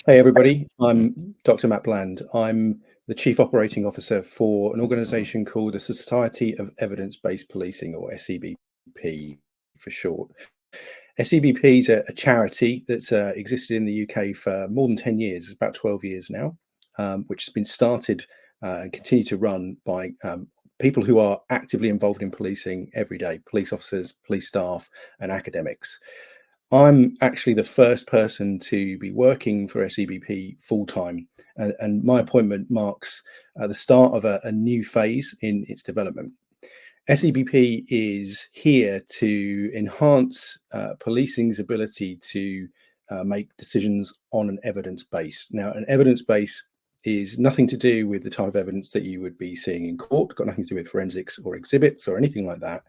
Hey everybody, I'm Dr. Matt Bland. I'm the Chief Operating Officer for an organisation called the Society of Evidence-Based Policing, or SEBP for short. SEBP is a charity that's existed in the UK for more than 10 years, it's about 12 years now, which has been started and continue to run by people who are actively involved in policing every day, police officers, police staff and academics. I'm actually the first person to be working for SEBP full time, and my appointment marks the start of a new phase in its development. SEBP is here to enhance policing's ability to make decisions on an evidence base. Now, an evidence base is nothing to do with the type of evidence that you would be seeing in court, got nothing to do with forensics or exhibits or anything like that.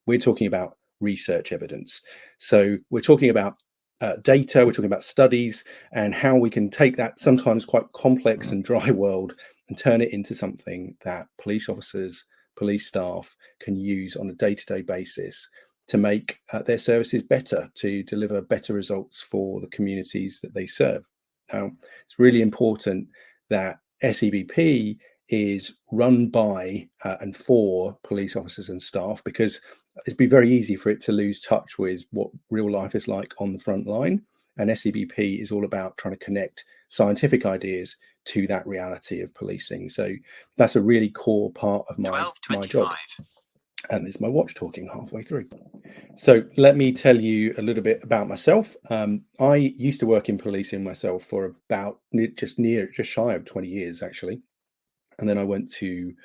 We're talking about research evidence. So we're talking about data, we're talking about studies, and how we can take that sometimes quite complex and dry world and turn it into something that police officers, police staff can use on a day-to-day basis to make their services better, to deliver better results for the communities that they serve. Now, it's really important that SEBP is run by and for police officers and staff, because it'd be very easy for it to lose touch with what real life is like on the front line. And SEBP is all about trying to connect scientific ideas to that reality of policing. So that's a really core part of my job. And there's my watch talking halfway through. So let me tell you a little bit about myself. I used to work in policing myself for about just shy of 20 years, actually. And then I went to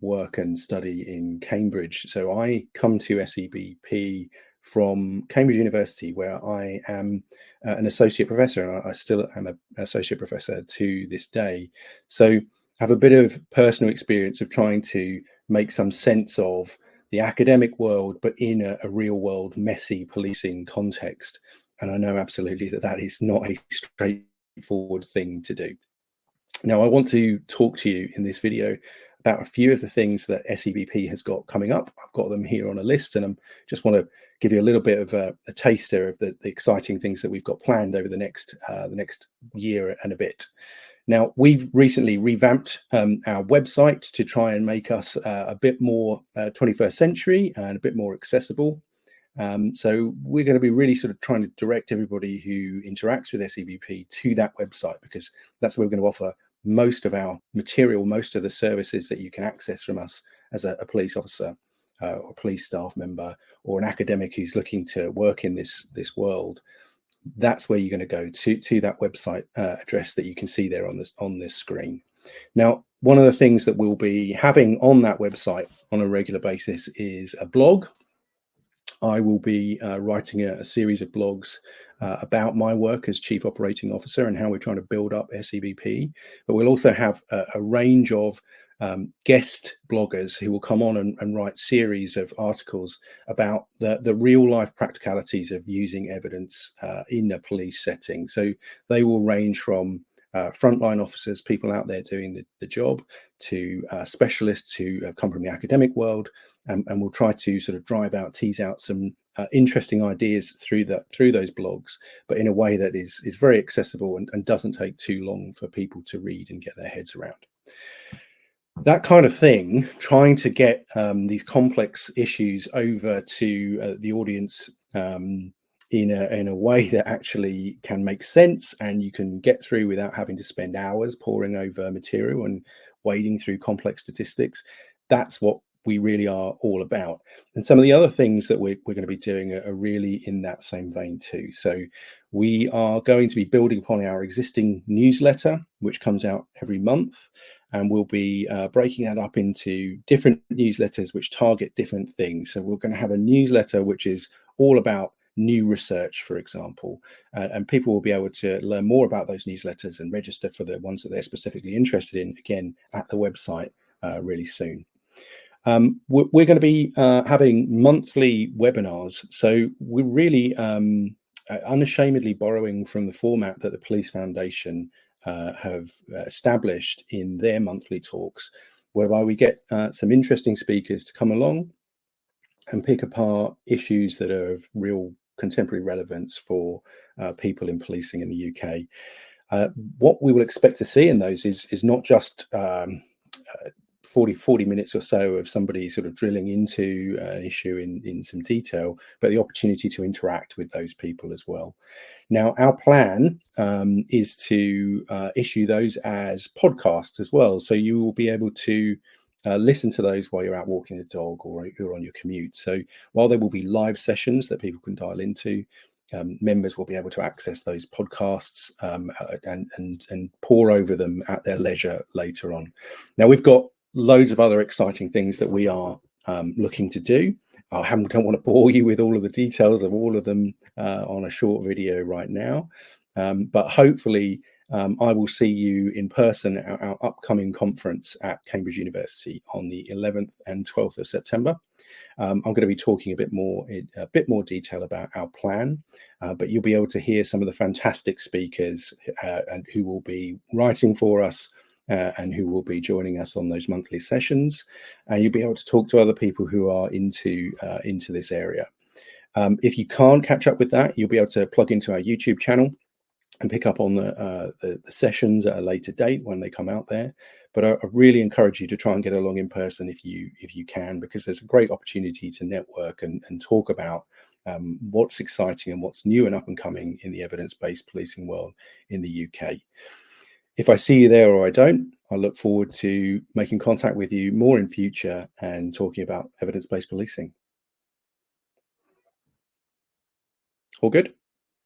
work and study in Cambridge. So I come to SEBP from Cambridge University, where I am an associate professor, and I still am an associate professor to this day. So I have a bit of personal experience of trying to make some sense of the academic world, but in a real world, messy policing context. And I know absolutely that that is not a straightforward thing to do. Now, I want to talk to you in this video about a few of the things that SEBP has got coming up. I've got them here on a list, and I just want to give you a little bit of a taster of the exciting things that we've got planned over the next year and a bit. Now, we've recently revamped our website to try and make us a bit more 21st century and a bit more accessible. So we're going to be really sort of trying to direct everybody who interacts with SEBP to that website, because that's where we're going to offer most of our material, most of the services that you can access from us as a police officer or police staff member or an academic who's looking to work in this world. That's where you're going to go to that website address that you can see there on this screen. Now, one of the things that we'll be having on that website on a regular basis is a blog. I will be writing a series of blogs about my work as Chief Operating Officer and how we're trying to build up SEBP. But we'll also have a range of guest bloggers who will come on and write series of articles about the real life practicalities of using evidence in a police setting. So they will range from frontline officers, people out there doing the job, to specialists who have come from the academic world, and we'll try to sort of tease out some interesting ideas through those blogs, but in a way that is very accessible and doesn't take too long for people to read and get their heads around. That kind of thing, trying to get these complex issues over to the audience in a way that actually can make sense and you can get through without having to spend hours poring over material and wading through complex statistics. That's what we really are all about. And some of the other things that we're going to be doing are really in that same vein too. So we are going to be building upon our existing newsletter, which comes out every month. And we'll be breaking that up into different newsletters which target different things. So we're going to have a newsletter which is all about new research, for example, and people will be able to learn more about those newsletters and register for the ones that they're specifically interested in, again, at the website really soon. We're going to be having monthly webinars. So we're really unashamedly borrowing from the format that the Police Foundation have established in their monthly talks, whereby we get some interesting speakers to come along and pick apart issues that are of real contemporary relevance for people in policing in the UK. Uh, what we will expect to see in those is not just 40 minutes or so of somebody sort of drilling into an issue in some detail, but the opportunity to interact with those people as well. Now, our plan is to issue those as podcasts as well. So you will be able to listen to those while you're out walking the dog or you're on your commute. So while there will be live sessions that people can dial into, members will be able to access those podcasts and pore over them at their leisure later on. Now, we've got loads of other exciting things that we are looking to do. I don't want to bore you with all of the details of all of them on a short video right now, but hopefully I will see you in person at our upcoming conference at Cambridge University on the 11th and 12th of September. I'm going to be talking a bit more detail about our plan, but you'll be able to hear some of the fantastic speakers and who will be writing for us and who will be joining us on those monthly sessions. And you'll be able to talk to other people who are into this area. If you can't catch up with that, you'll be able to plug into our YouTube channel and pick up on the sessions at a later date when they come out there. But I really encourage you to try and get along in person if you can, because there's a great opportunity to network and talk about what's exciting and what's new and up and coming in the evidence-based policing world in the UK. If I see you there or I don't, I look forward to making contact with you more in future and talking about evidence-based policing. All good?